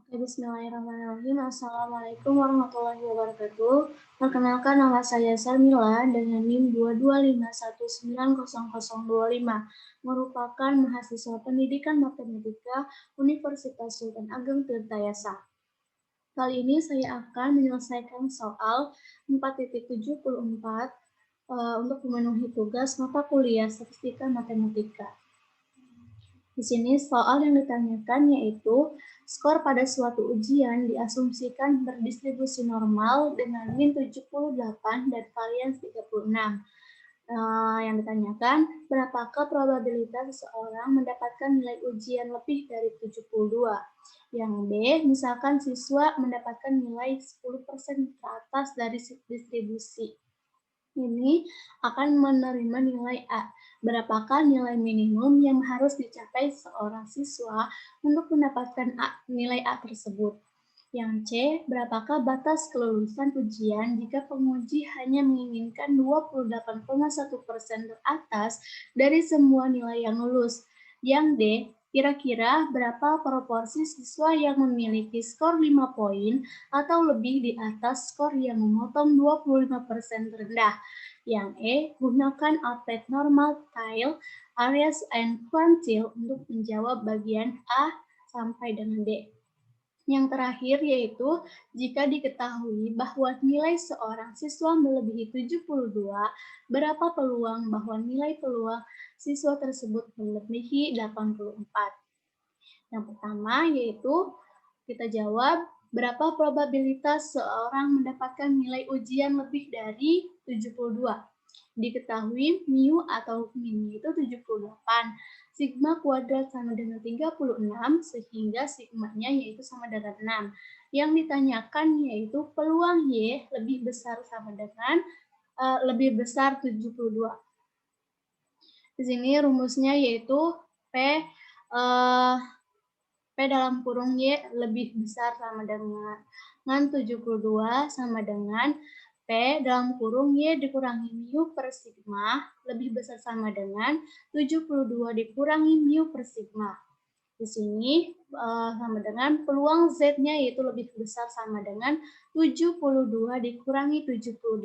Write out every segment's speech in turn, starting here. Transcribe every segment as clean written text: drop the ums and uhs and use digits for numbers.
Bismillahirrahmanirrahim. Assalamualaikum warahmatullahi wabarakatuh. Perkenalkan, nama saya Sarmila dengan NIM 225190025, merupakan mahasiswa pendidikan matematika Universitas Sultan Ageng Tirtayasa. Kali ini saya akan menyelesaikan soal 4.74 untuk memenuhi tugas mata kuliah Statistika Matematika. Di sini soal yang ditanyakan yaitu skor pada suatu ujian diasumsikan berdistribusi normal dengan min 78 dan varians 36. Yang ditanyakan, berapakah probabilitas seseorang mendapatkan nilai ujian lebih dari 72? Yang B, misalkan siswa mendapatkan nilai 10% ke atas dari distribusi ini akan menerima nilai A. Berapakah nilai minimum yang harus dicapai seorang siswa untuk mendapatkan nilai A tersebut? Yang C, berapakah batas kelulusan ujian jika penguji hanya menginginkan 28,1% teratas dari semua nilai yang lulus? Yang D, kira-kira berapa proporsi siswa yang memiliki skor 5 poin atau lebih di atas skor yang memotong 25% terendah? Yang E, gunakan alphabet normal, tile, areas, and quantile untuk menjawab bagian A sampai dengan D. Yang terakhir yaitu, jika diketahui bahwa nilai seorang siswa melebihi 72, berapa peluang bahwa nilai peluang siswa tersebut melebihi 84? Yang pertama yaitu, kita jawab, berapa probabilitas seorang mendapatkan nilai ujian lebih dari 72? Diketahui mu atau min itu 78. Sigma kuadrat sama dengan 36, sehingga sigmanya yaitu sama dengan 6. Yang ditanyakan yaitu peluang Y lebih besar sama dengan lebih besar 72. Di sini rumusnya yaitu P dalam kurung Y lebih besar sama dengan 72 sama dengan P dalam kurung Y dikurangi mu per sigma lebih besar sama dengan 72 dikurangi mu per sigma. Di sini sama dengan peluang Z-nya yaitu lebih besar sama dengan 72 dikurangi 78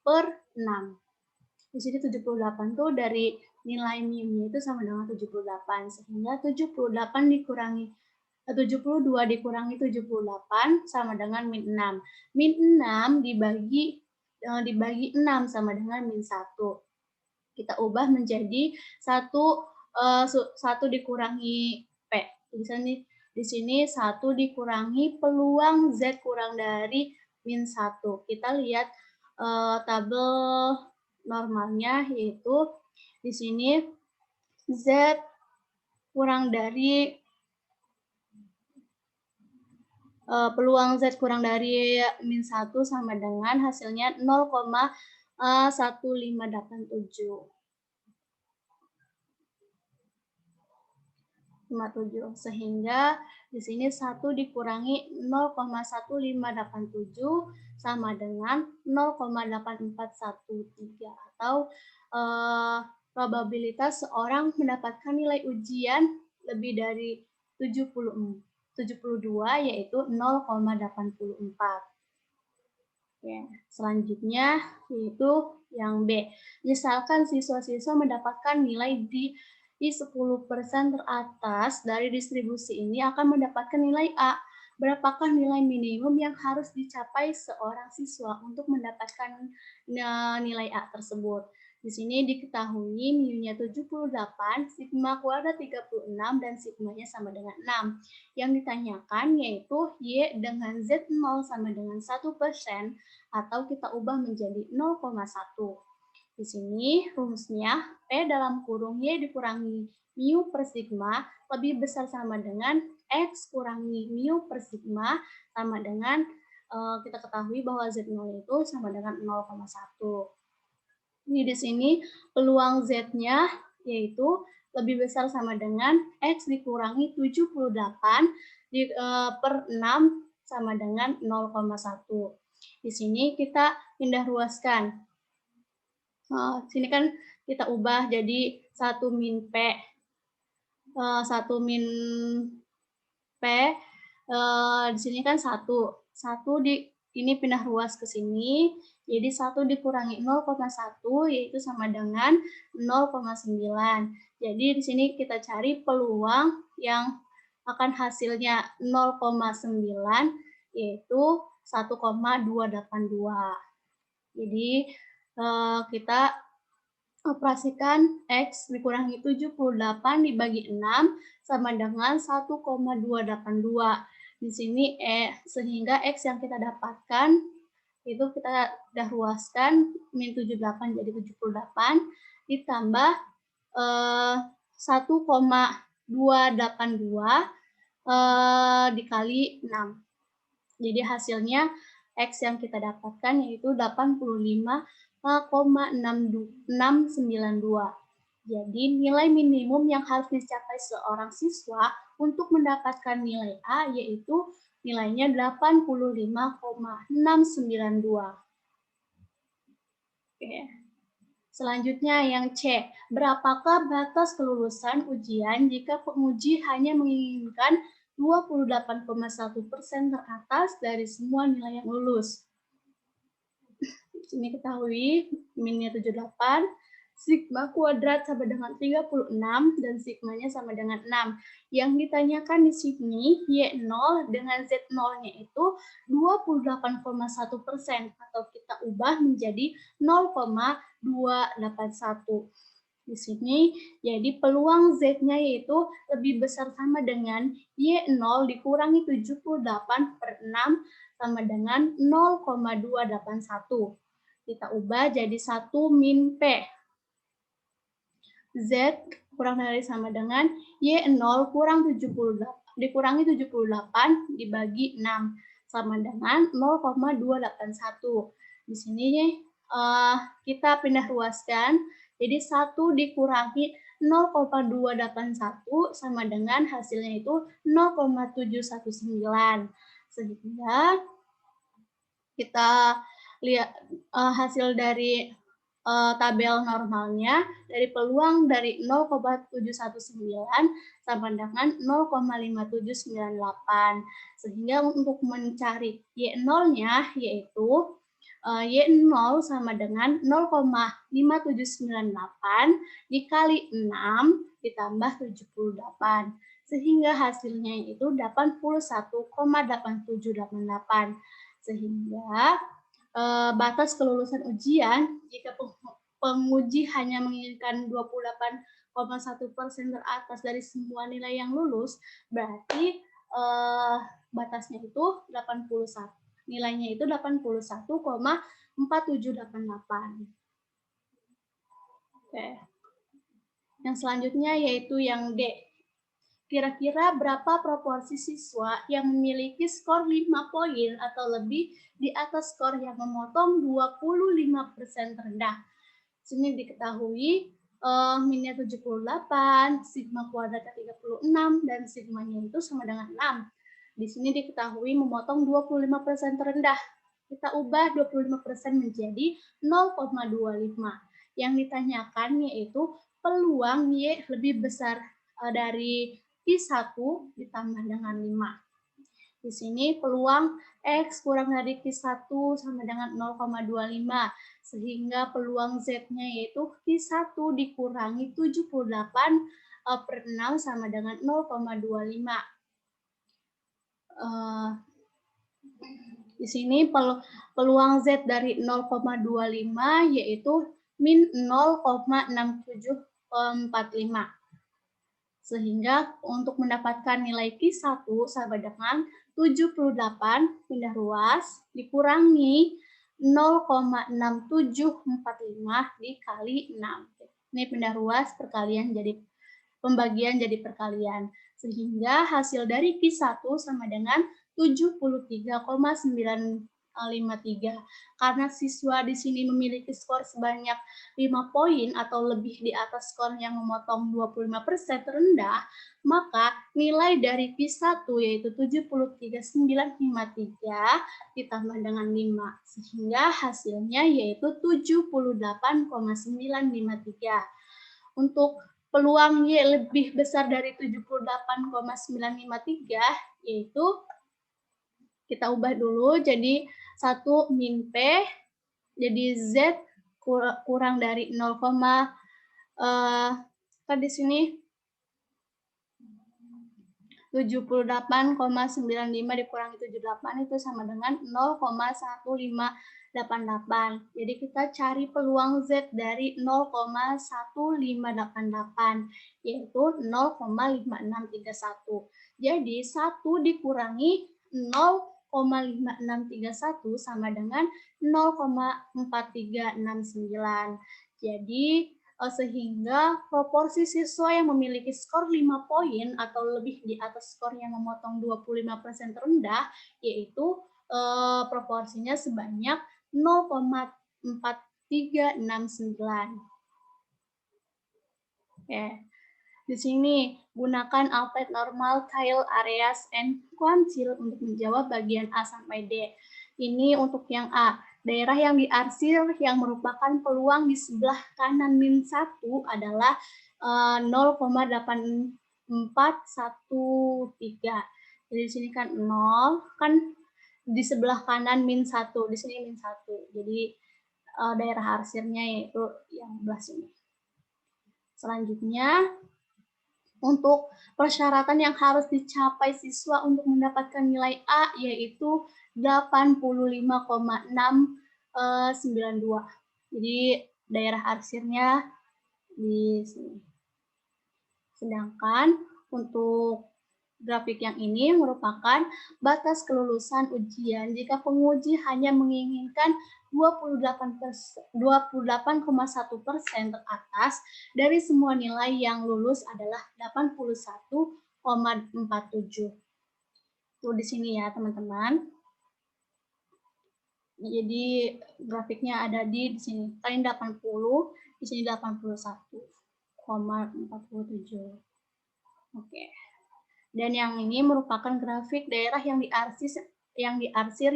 per 6. Di sini 78 tuh dari nilai mu-nya itu sama dengan 78, sehingga 78 dikurangi 72 dikurangi 78 sama dengan min 6. Min 6 dibagi 6 sama dengan min 1. Kita ubah menjadi 1 dikurangi P. Di sini 1 dikurangi peluang Z kurang dari min 1. Kita lihat tabel normalnya, yaitu di sini Z kurang dari peluang Z kurang dari min 1 sama dengan hasilnya 0,1587. Sehingga di sini 1 dikurangi 0,1587 sama dengan 0,8413 atau probabilitas seorang mendapatkan nilai ujian lebih dari 72 yaitu 0,84. Ya, selanjutnya yaitu yang B. Misalkan siswa-siswa mendapatkan nilai di 10% teratas dari distribusi ini akan mendapatkan nilai A. Berapakah nilai minimum yang harus dicapai seorang siswa untuk mendapatkan nilai A tersebut? Di sini diketahui mu-nya 78, sigma kuadrat 36, dan sigmanya sama dengan 6. Yang ditanyakan yaitu Y dengan Z0 sama dengan 1%, atau kita ubah menjadi 0,1. Di sini rumusnya P dalam kurung Y dikurangi mu per sigma lebih besar sama dengan X kurangi mu per sigma sama dengan kita ketahui bahwa Z0 itu sama dengan 0,1. Ini di sini peluang Z-nya yaitu lebih besar sama dengan X dikurangi 78 per 6 sama dengan 0,1. Di sini kita pindah ruaskan. Sini kan kita ubah jadi 1 min P. 1 min P Di sini kan 1 ini pindah ruas ke sini, jadi 1 dikurangi 0,1 yaitu sama dengan 0,9. Jadi di sini kita cari peluang yang akan hasilnya 0,9 yaitu 1,282. Jadi kita operasikan X dikurangi 78 dibagi 6 sama dengan 1,282. Di sini sehingga X yang kita dapatkan itu kita udah ruaskan min 78 jadi 78 ditambah 1,282 dikali 6. Jadi hasilnya X yang kita dapatkan yaitu 85,692. Jadi nilai minimum yang harus dicapai seorang siswa untuk mendapatkan nilai A yaitu nilainya 85,692. Oke. Selanjutnya yang C, berapakah batas kelulusan ujian jika penguji hanya menginginkan 28,1% teratas dari semua nilai yang lulus? Ini ketahui minnya 78, sigma kuadrat sama dengan 36, dan sigmanya sama dengan 6. Yang ditanyakan di sini, Y0 dengan Z0-nya itu 28,1%, atau kita ubah menjadi 0,281. Di sini, jadi peluang Z-nya yaitu lebih besar sama dengan Y0 dikurangi 78 per 6 sama dengan 0,281. Kita ubah jadi 1 min P. Z kurang dari sama dengan Y0 kurang 78, dikurangi 78 dibagi 6 sama dengan 0,281. Di sini kita pindah ruaskan, jadi 1 dikurangi 0,281 sama dengan hasilnya itu 0,719. Sehingga kita lihat hasil dari tabel normalnya dari peluang dari 0,719 sama dengan 0,5798. Sehingga untuk mencari Y0-nya yaitu Y0 sama dengan 0,5798 dikali 6 ditambah 78. Sehingga hasilnya itu 81,8788. Sehingga batas kelulusan ujian jika penguji hanya menginginkan 28,1% teratas dari semua nilai yang lulus, berarti batasnya itu 81. Nilainya itu 81,4788. Oke. Yang selanjutnya yaitu yang D. Kira-kira berapa proporsi siswa yang memiliki skor 5 poin atau lebih di atas skor yang memotong 25% terendah? Sini diketahui minnya 78, sigma kuadratnya 36, dan sigmanya itu sama dengan 6. Di sini diketahui memotong 25% terendah. Kita ubah 25% menjadi 0,25. Yang ditanyakan yaitu peluang Y lebih besar dari Q1 ditambah dengan 5. Di sini peluang X kurang dari Q1 sama dengan 0,25. Sehingga peluang Z-nya yaitu Q1 dikurangi 78 per 6 sama dengan 0,25. Di sini peluang Z dari 0,25 yaitu min 0,6745. Sehingga untuk mendapatkan nilai Q1 sama dengan 78 pindah ruas dikurangi 0,6745 dikali 6. Ini pindah ruas perkalian jadi pembagian jadi perkalian. Sehingga hasil dari Q1 sama dengan 73,953. Karena siswa di sini memiliki skor sebanyak 5 poin atau lebih di atas skor yang memotong 25% terendah, maka nilai dari Q1 yaitu 73,953 ditambah dengan 5. Sehingga hasilnya yaitu 78,953. Untuk peluang Y lebih besar dari 78,953 yaitu Kita ubah dulu jadi 1 min P, jadi Z kurang dari 0, kan di sini 78,95 dikurangi 78 itu sama dengan 0,1588. Jadi kita cari peluang Z dari 0,1588, yaitu 0,5631. Jadi 1 dikurangi 0,5631 sama dengan 0,4369. Jadi sehingga proporsi siswa yang memiliki skor 5 poin atau lebih di atas skor yang memotong 25% terendah, yaitu proporsinya sebanyak 0,4369. Oke. Di sini, gunakan alphabet normal, tile, areas, and quantile untuk menjawab bagian A sampai D. Ini untuk yang A. Daerah yang diarsir yang merupakan peluang di sebelah kanan min 1 adalah 0,8413. Jadi di sini kan 0, kan di sebelah kanan min 1, di sini min 1. Jadi daerah arsirnya yaitu yang sebelah sini. Selanjutnya, untuk persyaratan yang harus dicapai siswa untuk mendapatkan nilai A yaitu 85,692. Jadi daerah arsirnya di sini. Sedangkan untuk grafik yang ini merupakan batas kelulusan ujian jika penguji hanya menginginkan 28,1% teratas dari semua nilai yang lulus adalah 81,47. Tuh di sini ya teman-teman. Jadi grafiknya ada di sini. Kalian 80, di sini 81,47. Oke. Dan yang ini merupakan grafik daerah yang diarsir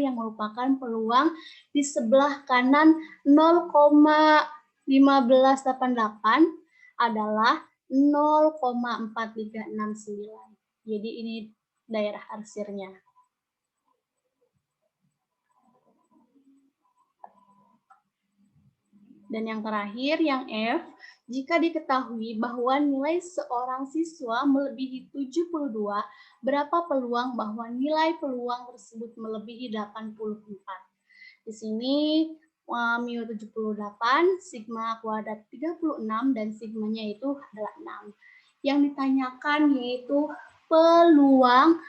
yang merupakan peluang di sebelah kanan 0,1588 adalah 0,4369. Jadi ini daerah arsirnya. Dan yang terakhir, yang F, jika diketahui bahwa nilai seorang siswa melebihi 72, berapa peluang bahwa nilai peluang tersebut melebihi 84? Di sini mu 78, sigma kuadrat 36, dan sigmanya itu adalah 6. Yang ditanyakan yaitu peluang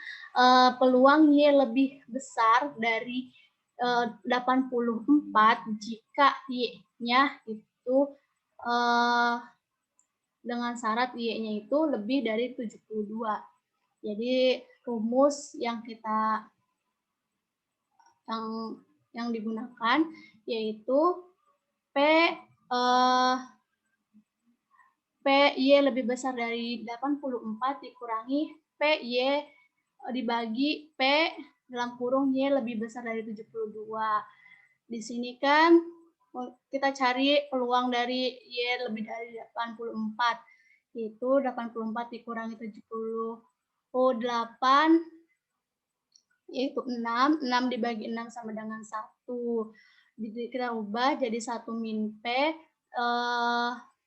Y lebih besar dari 84 jika Y-nya itu dengan syarat Y-nya itu lebih dari 72. Jadi rumus yang kita yang digunakan yaitu Y lebih besar dari 84 dikurangi Y dibagi P dalam kurung Y lebih besar dari 72. Di sini kan kita cari peluang dari Y lebih dari 84. Itu 84 dikurangi 78, yaitu 6. 6 dibagi 6 sama dengan 1. Jadi kita ubah jadi 1 min P,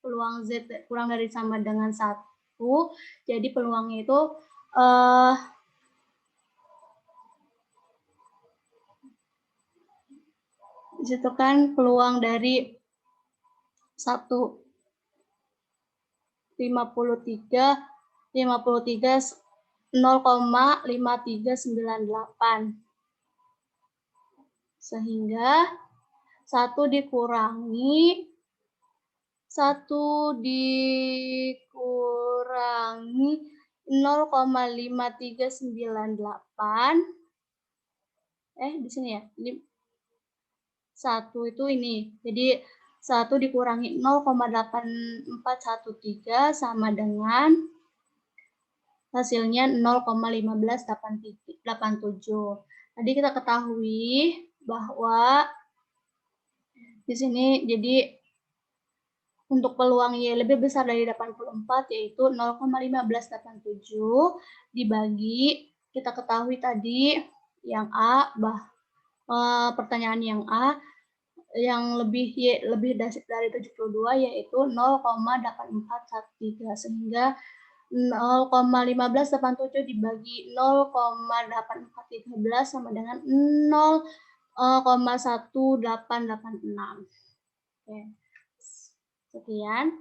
peluang Z kurang dari sama dengan 1. Jadi peluangnya itu disitu kan peluang dari 0,5398. Sehingga 1 dikurangi 0,5398. Di sini ya. Ini 1 itu ini. Jadi 1 dikurangi 0,8413 sama dengan hasilnya 0,1587. Tadi kita ketahui bahwa di sini jadi untuk peluang Y lebih besar dari 84 yaitu 0,1587 dibagi, kita ketahui tadi yang A, pertanyaan yang A yang lebih dari 72 yaitu 0,8413 sehingga 0,1587 dibagi 0,8413 sama dengan 0,1886. Oke. Sekian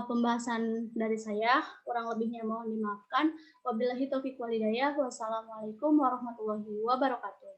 pembahasan dari saya, kurang lebihnya mohon dimaafkan. Wabillahi taufiq wal hidayah. Wassalamualaikum warahmatullahi wabarakatuh.